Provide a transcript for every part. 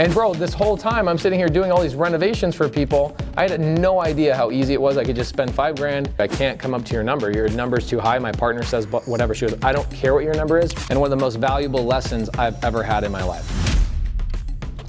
And bro, this whole time I'm sitting here doing all these renovations for people. I had no idea how easy it was. I could just spend $5 grand. I can't come up to your number. Your number's too high. My partner says whatever. She goes, I don't care what your number is. And one of the most valuable lessons I've ever had in my life.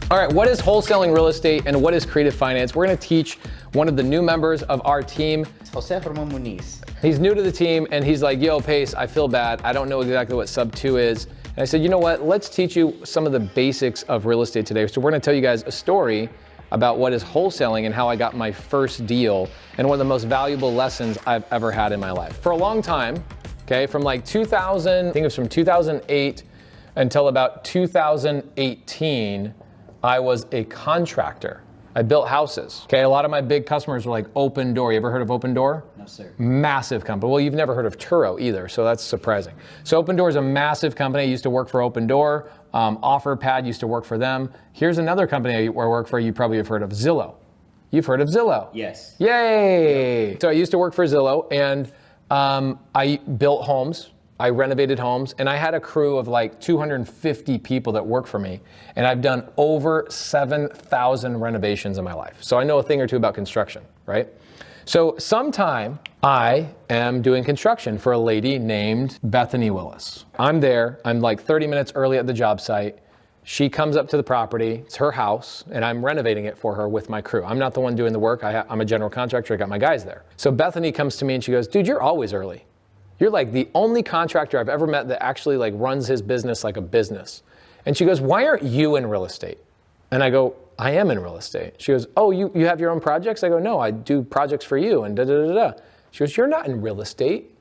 All right, what is wholesaling real estate and what is creative finance? We're gonna teach one of the new members of our team. Jose Ramon Muniz. He's new to the team and he's like, yo, Pace, I feel bad. I don't know exactly what Subto is. And I said, you know what? Let's teach you some of the basics of real estate today. So we're gonna tell you guys a story about what is wholesaling and how I got my first deal and one of the most valuable lessons I've ever had in my life. For a long time, okay, from like 2000, I think it was from 2008 until about 2018, I was a contractor. I built houses. Okay, a lot of my big customers were like Open Door. You ever heard of Open Door? No, sir. Massive company. Well, you've never heard of Turo either, so that's surprising. So Open Door is a massive company. I used to work for Open Door. OfferPad used to work for them. Here's another company I work for. You probably have heard of Zillow. You've heard of Zillow? Yes. Yay! Yep. So I used to work for Zillow, and I built homes. I renovated homes, and I had a crew of like 250 people that work for me, and I've done over 7,000 renovations in my life. So I know a thing or two about construction, right? So sometime I am doing construction for a lady named Bethany Willis. I'm there, I'm like 30 minutes early at the job site. She comes up to the property, it's her house, and I'm renovating it for her with my crew. I'm not the one doing the work, I'm a general contractor, I got my guys there. So Bethany comes to me and she goes, dude, you're always early. You're like the only contractor I've ever met that actually like runs his business like a business. And she goes, why aren't you in real estate? And I go, I am in real estate. She goes, oh, you have your own projects? I go, no, I do projects for you and da da da da. She goes, you're not in real estate.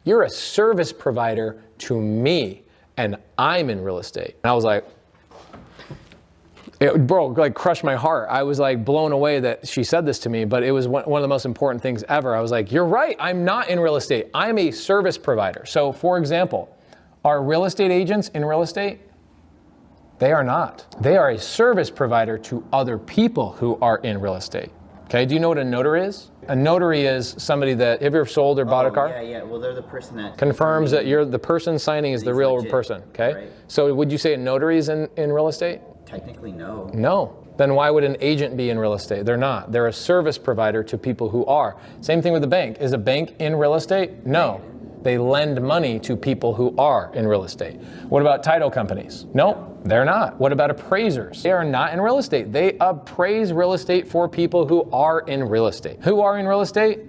You're a service provider to me and I'm in real estate. And I was like, it, bro, like crushed my heart. I was like blown away that she said this to me, but it was one of the most important things ever. I was like, you're right, I'm not in real estate. I'm a service provider. So for example, are real estate agents in real estate? They are not. They are a service provider to other people who are in real estate. Okay, do you know what a notary is? A notary is somebody that, have you ever sold or bought a car? Yeah, well, they're the person that confirms that you're the person signing is the real legit person, okay? right. So would you say a notary is in real estate? Technically, no. No. Then why would an agent be in real estate? They're not. They're a service provider to people who are. Same thing with the bank. Is a bank in real estate? No. They lend money to people who are in real estate. What about title companies? No, they're not. What about appraisers? They are not in real estate. They appraise real estate for people who are in real estate. Who are in real estate?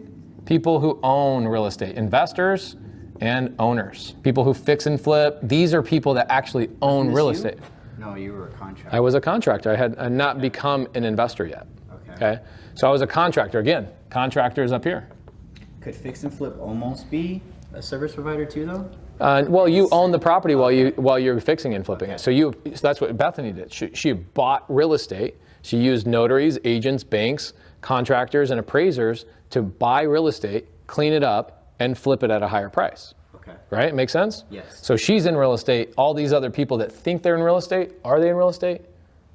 People who own real estate. Investors and owners. People who fix and flip. These are people that actually own real estate. No, you were a contractor. I was a contractor. I had not become an investor yet. Okay. So I was a contractor. Again, contractors up here. Could fix and flip almost be a service provider too, though? Well, you own the property while you're fixing and flipping it. So that's what Bethany did. She bought real estate. She used notaries, agents, banks, contractors, and appraisers to buy real estate, clean it up, and flip it at a higher price. Right? Make sense? Yes. So she's in real estate. All these other people that think they're in real estate, are they in real estate?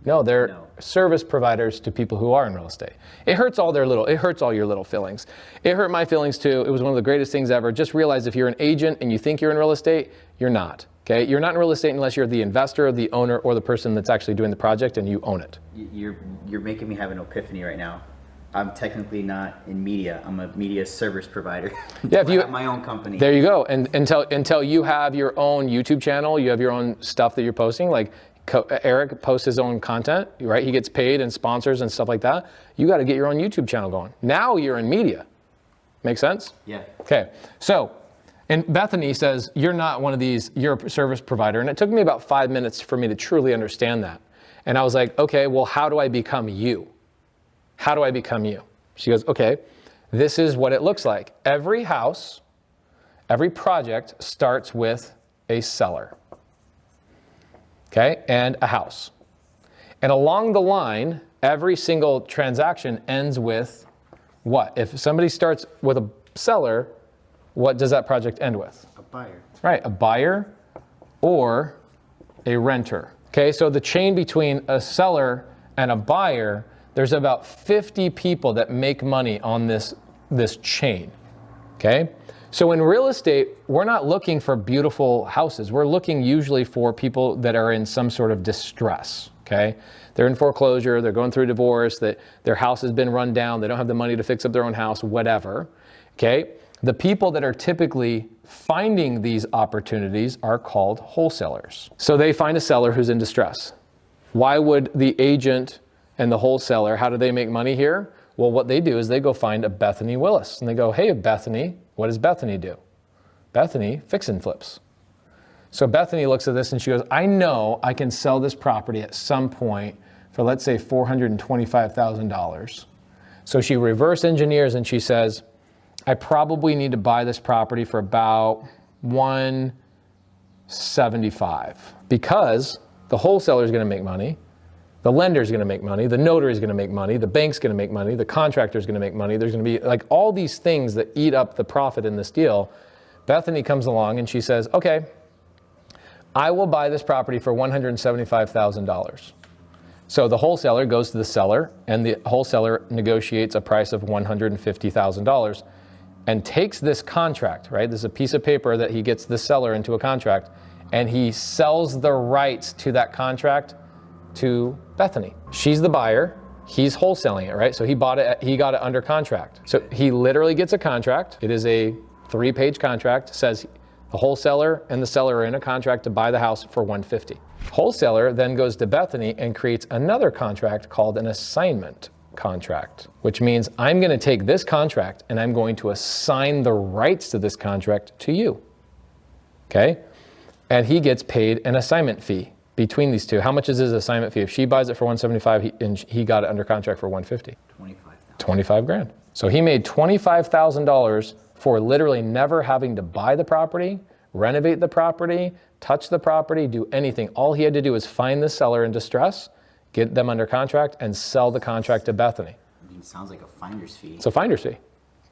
No, they're service providers to people who are in real estate. It hurts all your little feelings. It hurt my feelings too. It was one of the greatest things ever. Just realize if you're an agent and you think you're in real estate, you're not. Okay? You're not in real estate unless you're the investor, the owner, or the person that's actually doing the project and you own it. You're making me have an epiphany right now. I'm technically not in media. I'm a media service provider. Yeah, if you have my own company. There you go. And until you have your own YouTube channel, you have your own stuff that you're posting. Like Eric posts his own content, right? He gets paid and sponsors and stuff like that. You got to get your own YouTube channel going. Now you're in media. Make sense? Yeah. Okay. So, and Bethany says you're not one of these. You're a service provider, and it took me about 5 minutes for me to truly understand that. And I was like, okay, well, how do I become you? How do I become you? She goes, okay, this is what it looks like. Every house, every project starts with a seller, okay, and a house. And along the line, every single transaction ends with what? If somebody starts with a seller, what does that project end with? A buyer. Right, a buyer or a renter. Okay, so the chain between a seller and a buyer, there's about 50 people that make money on this chain, okay? So in real estate, we're not looking for beautiful houses. We're looking usually for people that are in some sort of distress, okay? They're in foreclosure, they're going through divorce, that their house has been run down, they don't have the money to fix up their own house, whatever, okay? The people that are typically finding these opportunities are called wholesalers. So they find a seller who's in distress. Why would the agent and the wholesaler, how do they make money here? Well, what they do is they go find a Bethany Willis and they go, hey, Bethany, what does Bethany do? Bethany fix and flips. So Bethany looks at this and she goes, I know I can sell this property at some point for, let's say, $425,000. So she reverse engineers and she says, I probably need to buy this property for about $175 because the wholesaler is going to make money, the lender is going to make money, the notary is going to make money, the bank's going to make money, the contractor is going to make money. There's going to be like all these things that eat up the profit in this deal. Bethany comes along and she says, okay, I will buy this property for $175,000. So the wholesaler goes to the seller and the wholesaler negotiates a price of $150,000 and takes this contract, right? This is a piece of paper that he gets the seller into a contract and he sells the rights to that contract to Bethany. She's the buyer, he's wholesaling it, right? So he got it under contract. So he literally gets a contract. It is a 3-page contract, says the wholesaler and the seller are in a contract to buy the house for $150,000. Wholesaler then goes to Bethany and creates another contract called an assignment contract, which means I'm going to take this contract and I'm going to assign the rights to this contract to you. Okay? And he gets paid an assignment fee between these two. How much is his assignment fee? If she buys it for $175,000 and he got it under contract for $150,000. $25,000. So he made $25,000 for literally never having to buy the property, renovate the property, touch the property, do anything. All he had to do was find the seller in distress, get them under contract, and sell the contract to Bethany. I mean, it sounds like a finder's fee. It's a finder's fee.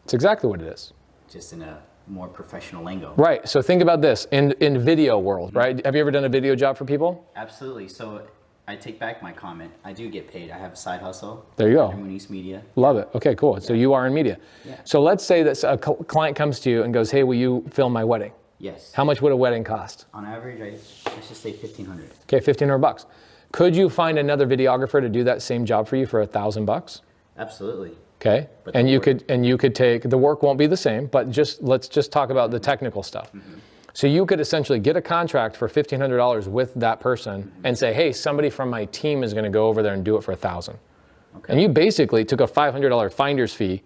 It's exactly what it is. Just in a more professional lingo. Right. So think about this in video world, right? Have you ever done a video job for people? Absolutely. So I take back my comment. I do get paid. I have a side hustle. There you go. Bunnies media. Love it. Okay, cool. So you are in media. Yeah. So let's say that a client comes to you and goes, hey, will you film my wedding? Yes. How much would a wedding cost? On average, let's just say $1,500. Okay, $1,500. Could you find another videographer to do that same job for you for $1,000? Absolutely. Okay, But and you could take, the work won't be the same, but let's just talk about the technical stuff. Mm-hmm. So you could essentially get a contract for $1,500 with that person and say, hey, somebody from my team is going to go over there and do it for $1,000. Okay. And you basically took a $500 finder's fee,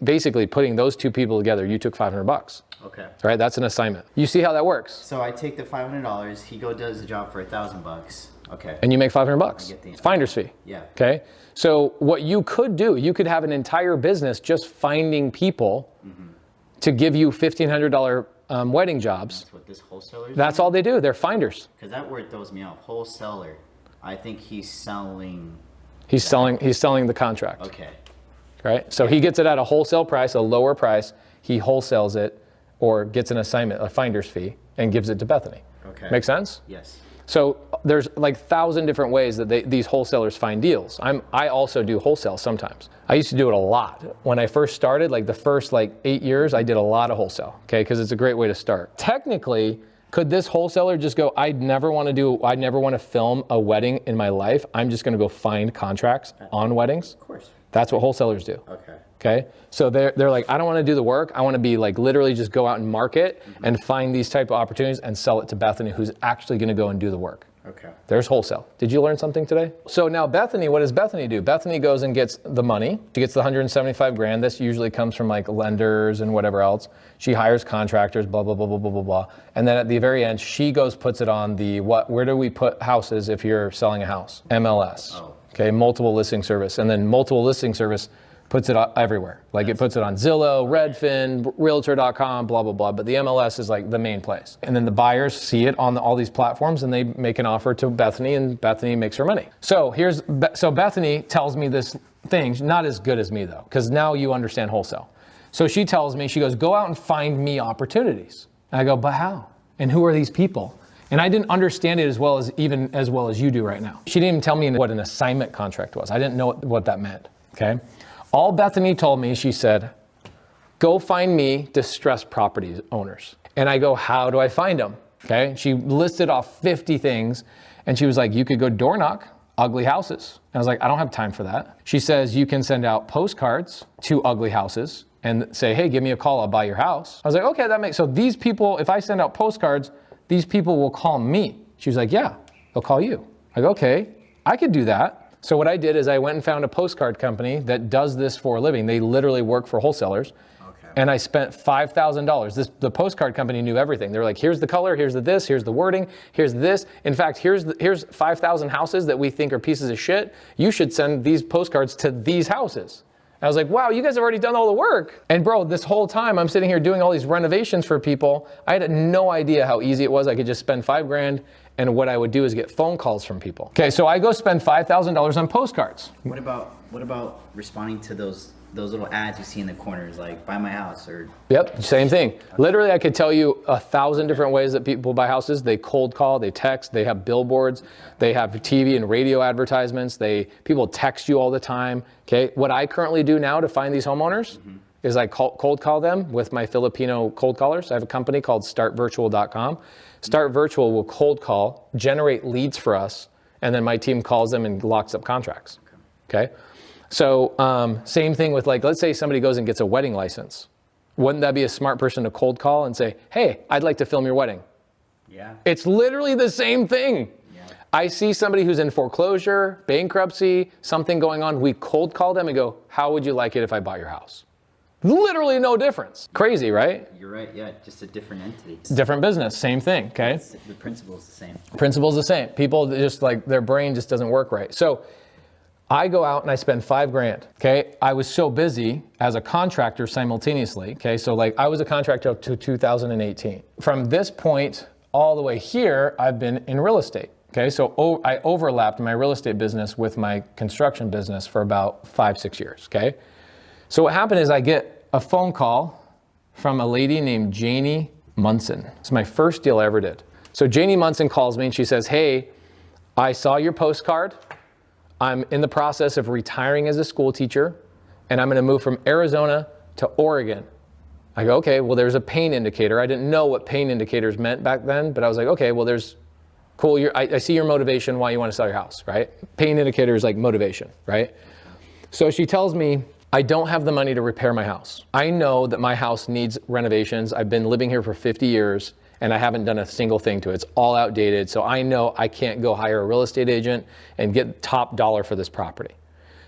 basically putting those two people together. You took $500. Okay. All right, that's an assignment. You see how that works? So I take the $500. He does the job for $1,000. Okay. And you make $500. Finder's fee. Yeah. Okay. So what you could do, you could have an entire business just finding people to give you $1,500 wedding jobs. That's what this wholesaler is That's doing? all they do. They're finders. Because that word throws me off. Wholesaler. I think he's selling. He's selling the contract. Okay. Right? So he gets it at a wholesale price, a lower price. He wholesales it or gets an assignment, a finder's fee, and gives it to Bethany. Okay. Make sense? Yes. So there's like 1,000 different ways that these wholesalers find deals. I also do wholesale sometimes. I used to do it a lot. When I first started, like the first 8 years, I did a lot of wholesale, okay? Because it's a great way to start. Technically, could this wholesaler just go, I never want to film a wedding in my life. I'm just gonna go find contracts on weddings? Of course. That's what wholesalers do. Okay. Okay, so they're like, I don't want to do the work. I want to be like literally just go out and market and find these type of opportunities and sell it to Bethany, who's actually going to go and do the work. Okay. There's wholesale. Did you learn something today? So now Bethany, what does Bethany do? Bethany goes and gets the money. She gets the $175,000. This usually comes from like lenders and whatever else. She hires contractors, blah, blah, blah, blah, blah, blah, blah. And then at the very end, she puts it on where do we put houses if you're selling a house? MLS. Oh. Okay, multiple listing service. And then multiple listing service puts it everywhere. Like it puts it on Zillow, Redfin, Realtor.com, blah, blah, blah. But the MLS is like the main place. And then the buyers see it on all these platforms and they make an offer to Bethany and Bethany makes her money. So Bethany tells me this thing, not as good as me though, because now you understand wholesale. So she tells me, she goes, go out and find me opportunities. And I go, but how? And who are these people? And I didn't understand it as well as you do right now. She didn't even tell me what an assignment contract was. I didn't know what that meant, okay? All Bethany told me, she said, go find me distressed property owners. And I go, how do I find them? Okay, she listed off 50 things. And she was like, you could go door knock ugly houses. And I was like, I don't have time for that. She says, you can send out postcards to ugly houses and say, hey, give me a call, I'll buy your house. I was like, okay, that makes, so these people, if I send out postcards, these people will call me. She was like, yeah, they'll call you. I go, okay, I could do that. So what I did is I went and found a postcard company that does this for a living. They literally work for wholesalers. And I spent $5,000. The postcard company knew everything. They were like, here's the color, here's the this, here's the wording, here's this. In fact, here's 5,000 houses that we think are pieces of shit. You should send these postcards to these houses. I was like, wow, you guys have already done all the work. And bro, this whole time I'm sitting here doing all these renovations for people. I had no idea how easy it was. I could just spend $5,000, and what I would do is get phone calls from people. Okay, so I go spend $5,000 on postcards. What about responding to those little ads you see in the corners, like buy my house or? Yep, same thing. Literally, I could tell you 1,000 different ways that people buy houses. They cold call, they text, they have billboards, they have TV and radio advertisements. People text you all the time. Okay, what I currently do now to find these homeowners is I cold call them with my Filipino cold callers. I have a company called startvirtual.com. Start Virtual will cold call, generate leads for us, and then my team calls them and locks up contracts. Okay. So same thing with, like, let's say somebody goes and gets a wedding license. Wouldn't that be a smart person to cold call and say, hey, I'd like to film your wedding? Yeah. It's literally the same thing. Yeah. I see somebody who's in foreclosure, bankruptcy, something going on. We cold call them and go, how would you like it if I bought your house? Literally no difference. Crazy, right? You're right, yeah, just a different entity. Different business, same thing, okay? The principle's the same. Principle's the same. People just, like, their brain just doesn't work right. So I go out and I spend $5,000, okay? I was so busy as a contractor simultaneously, okay? So, like, I was a contractor up to 2018. From this point all the way here, I've been in real estate, okay? So I overlapped my real estate business with my construction business for about 5-6 years, okay? So what happened is I get a phone call from a lady named Janie Munson. It's my first deal I ever did. So Janie Munson calls me and she says, hey, I saw your postcard. I'm in the process of retiring as a school teacher, and I'm going to move from Arizona to Oregon. I go, okay, well, there's a pain indicator. I didn't know what pain indicators meant back then, but I was like, okay, well, there's cool. I see your motivation why you want to sell your house, right? Pain indicator is like motivation, right? So she tells me, I don't have the money to repair my house. I know that my house needs renovations. I've been living here for 50 years. And I haven't done a single thing to it. It's all outdated. So I know I can't go hire a real estate agent and get top dollar for this property.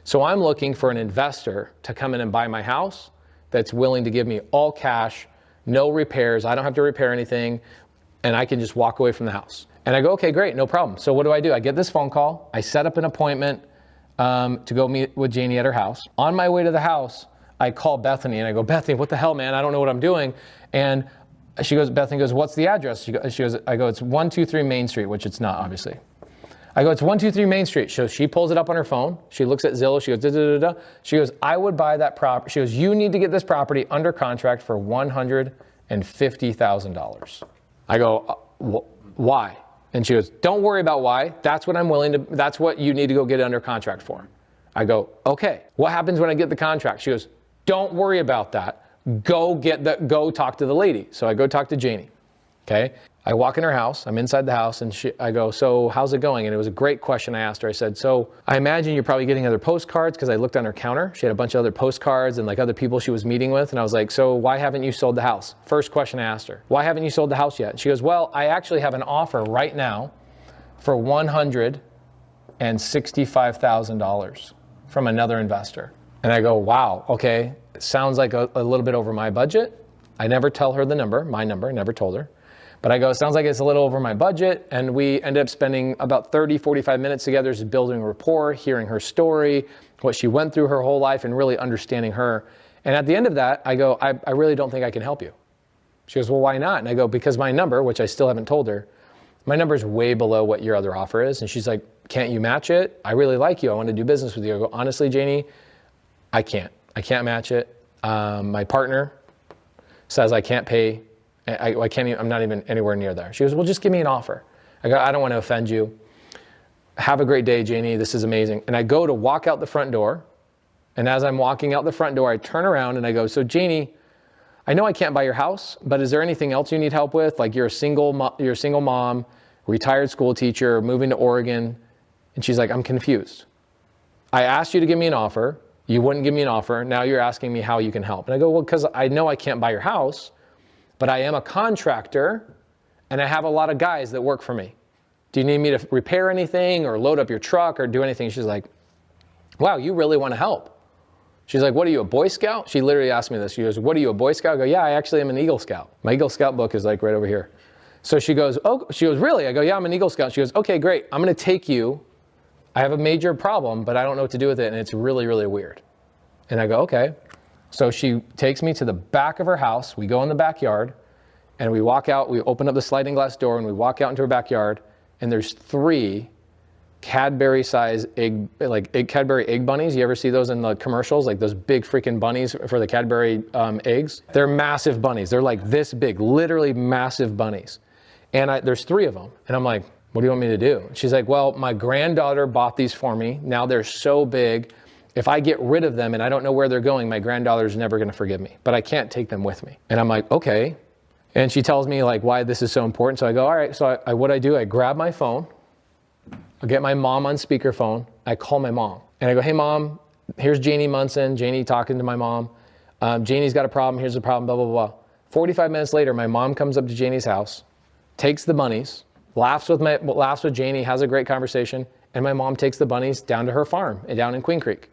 So I'm looking for an investor to come in and buy my house that's willing to give me all cash, no repairs. I don't have to repair anything, and I can just walk away from the house. And I go, okay, great, no problem. So what do? I get this phone call. I set up an appointment to go meet with Janie at her house. On my way to the house, I call Bethany and I go, Bethany, what the hell, man? I don't know what I'm doing. And she goes, Bethany goes, what's the address? I go, it's 123 Main Street, which it's not, obviously. I go, it's 123 Main Street. So she pulls it up on her phone. She looks at Zillow. She goes, da, da, da, da. She goes, I would buy that property. She goes, you need to get this property under contract for $150,000. I go, why? And she goes, don't worry about why. That's what that's what you need to go get under contract for. I go, okay. What happens when I get the contract? She goes, don't worry about that. Go talk to the lady. So I go talk to Janie, okay? I walk in her house, I'm inside the house, and I go, so how's it going? And it was a great question I asked her. I said, so I imagine you're probably getting other postcards, because I looked on her counter. She had a bunch of other postcards and like other people she was meeting with. And I was like, so why haven't you sold the house? First question I asked her, why haven't you sold the house yet? And she goes, well, I actually have an offer right now for $165,000 from another investor. And I go, wow, okay. Sounds like a little bit over my budget. I never tell her the number, my number, never told her. But I go, sounds like it's a little over my budget. And we ended up spending about 30, 45 minutes together just building rapport, hearing her story, what she went through her whole life, and really understanding her. And at the end of that, I go, I really don't think I can help you. She goes, well, why not? And I go, because my number, which I still haven't told her, my number is way below what your other offer is. And she's like, can't you match it? I really like you. I want to do business with you. I go, honestly, Janie, I can't match it. My partner says I can't pay. I can't even, I'm not even anywhere near there. She goes, well, just give me an offer. I go, I don't want to offend you. Have a great day, Janie. This is amazing. And I go to walk out the front door. And as I'm walking out the front door, I turn around and I go, so Janie, I know I can't buy your house, but is there anything else you need help with? Like you're a single mom. retired school teacher, moving to Oregon. And she's like, I'm confused. I asked you to give me an offer. You wouldn't give me an offer. Now you're asking me how you can help. And I go, well, because I know I can't buy your house, but I am a contractor and I have a lot of guys that work for me. Do you need me to repair anything or load up your truck or do anything? She's like, wow, you really want to help. She's like, what are you, a Boy Scout? She literally asked me this. She goes, what are you, a Boy Scout? I go, yeah, I actually am an Eagle Scout. My Eagle Scout book is like right over here. So she goes, really? I go, yeah, I'm an Eagle Scout. She goes, okay, great. I'm going to take you. I have a major problem, but I don't know what to do with it. And it's really, really weird. And I go, okay. So she takes me to the back of her house. We go in the backyard and we walk out. We open up the sliding glass door and we walk out into her backyard. And there's 3 Cadbury size Cadbury egg bunnies. You ever see those in the commercials? Like those big freaking bunnies for the Cadbury eggs. They're massive bunnies. They're like this big, literally massive bunnies. And there's 3 of them. And I'm like, what do you want me to do? She's like, well, my granddaughter bought these for me. Now they're so big. If I get rid of them and I don't know where they're going, my granddaughter's never going to forgive me. But I can't take them with me. And I'm like, okay. And she tells me like why this is so important. So I go, all right. So what I do, I grab my phone. I get my mom on speakerphone. I call my mom. And I go, hey, Mom, here's Janie Munson. Janie talking to my mom. Janie's got a problem. Here's the problem, blah, blah, blah. 45 minutes later, my mom comes up to Janie's house, takes the bunnies, laughs with Janie, has a great conversation, and my mom takes the bunnies down to her farm down in Queen Creek.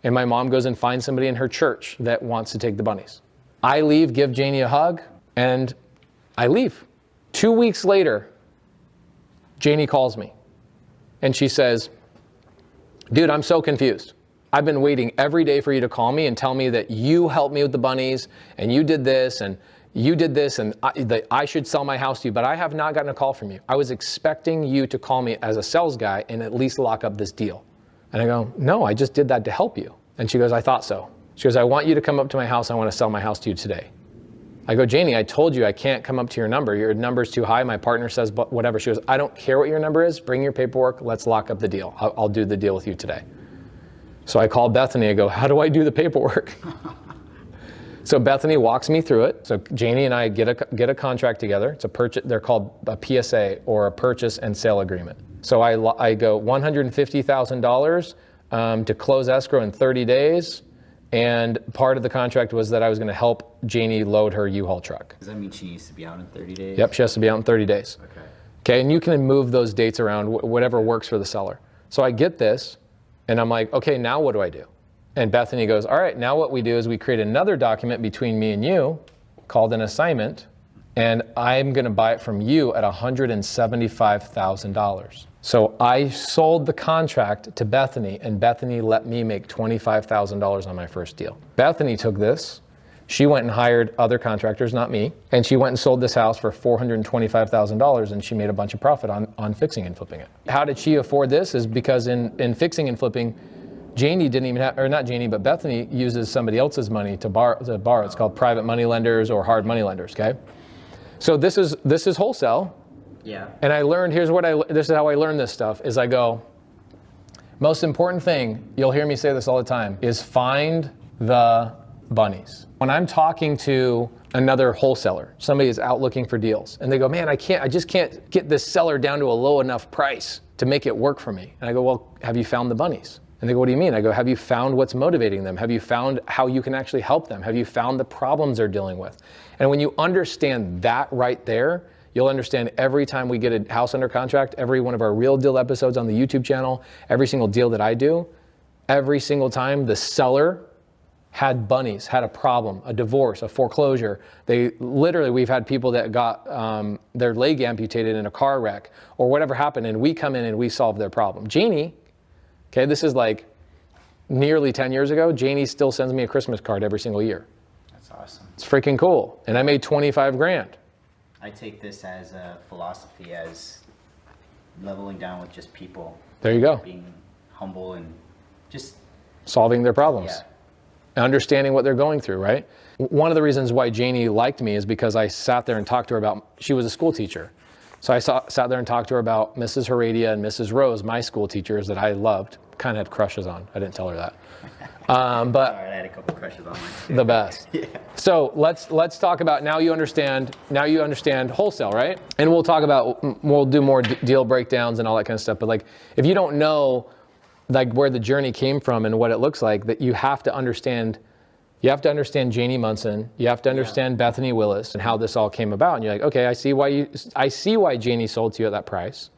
And my mom goes and finds somebody in her church that wants to take the bunnies. I leave, give Janie a hug, and I leave. 2 weeks later, Janie calls me. And she says, dude, I'm so confused. I've been waiting every day for you to call me and tell me that you helped me with the bunnies and you did this and that I should sell my house to you, but I have not gotten a call from you. I was expecting you to call me as a sales guy and at least lock up this deal. And I go, no, I just did that to help you. And she goes, I thought so. She goes, I want you to come up to my house. I want to sell my house to you today. I go, Janie, I told you I can't come up to your number. Your number's too high. My partner says whatever. She goes, I don't care what your number is. Bring your paperwork. Let's lock up the deal. I'll do the deal with you today. So I call Bethany. I go, how do I do the paperwork? So Bethany walks me through it. So Janie and I get a contract together. It's a purchase. They're called a PSA or a purchase and sale agreement. So I go $150,000 to close escrow in 30 days. And part of the contract was that I was going to help Janie load her U-Haul truck. Does that mean she needs to be out in 30 days? Yep, she has to be out in 30 days. Okay, and you can move those dates around, whatever works for the seller. So I get this, and I'm like, okay, now what do I do? And Bethany goes, all right, now what we do is we create another document between me and you called an assignment, and I'm going to buy it from you at $175,000. So I sold the contract to Bethany, and Bethany let me make $25,000 on my first deal. Bethany took this. She went and hired other contractors, not me, and she went and sold this house for $425,000, and she made a bunch of profit on fixing and flipping it. How did she afford this? Is because in fixing and flipping, Janie didn't even have, or not Janie, but Bethany uses somebody else's money to borrow. It's called private money lenders or hard money lenders, okay? So this is wholesale. Yeah. And I learned, this is how I learned this stuff, is I go, most important thing, you'll hear me say this all the time, is find the bunnies. When I'm talking to another wholesaler, somebody is out looking for deals, and they go, man, I just can't get this seller down to a low enough price to make it work for me. And I go, well, have you found the bunnies? And they go, what do you mean? I go, have you found what's motivating them? Have you found how you can actually help them? Have you found the problems they're dealing with? And when you understand that right there, you'll understand every time we get a house under contract, every one of our Real Deal episodes on the YouTube channel, every single deal that I do, every single time the seller had bunnies, had a problem, a divorce, a foreclosure. We've had people that got their leg amputated in a car wreck or whatever happened, and we come in and we solve their problem. Janie, okay, this is like nearly 10 years ago, Janie still sends me a Christmas card every single year. That's awesome. It's freaking cool. And I made 25 grand. I take this as a philosophy, as leveling down with just people. There you go. Being humble and just solving their problems. Yeah. Understanding what they're going through, right? One of the reasons why Janie liked me is because I sat there and talked to her about, she was a school teacher. So I sat there and talked to her about Mrs. Heredia and Mrs. Rose, my school teachers that I loved, kind of had crushes on. I didn't tell her that. But All right, I had a couple crushes on mine too. the best. Yeah. So let's talk about, now you understand wholesale, right? And we'll talk about, we'll do more deal breakdowns and all that kind of stuff. But like, if you don't know like where the journey came from and what it looks like, that you have to understand Janie Munson, you have to understand Bethany Willis and how this all came about. And you're like, okay, I see why Janie sold to you at that price.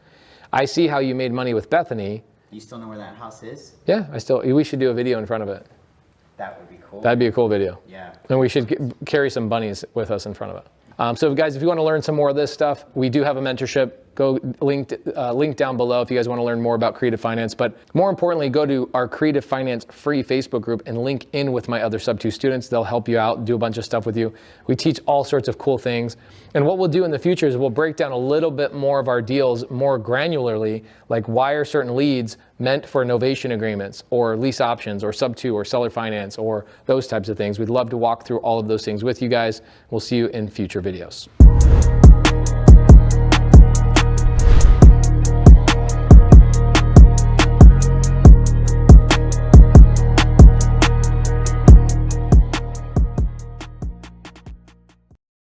I see how you made money with Bethany. You still know where that house is? Yeah, we should do a video in front of it. That would be cool. That'd be a cool video. Yeah. And we should carry some bunnies with us in front of it. So guys, if you want to learn some more of this stuff, we do have a mentorship. Go link down below if you guys want to learn more about creative finance. But more importantly, go to our creative finance free Facebook group and link in with my other Subto students. They'll help you out, do a bunch of stuff with you. We teach all sorts of cool things. And what we'll do in the future is we'll break down a little bit more of our deals more granularly, like why are certain leads meant for novation agreements or lease options or Subto or seller finance or those types of things. We'd love to walk through all of those things with you guys. We'll see you in future videos.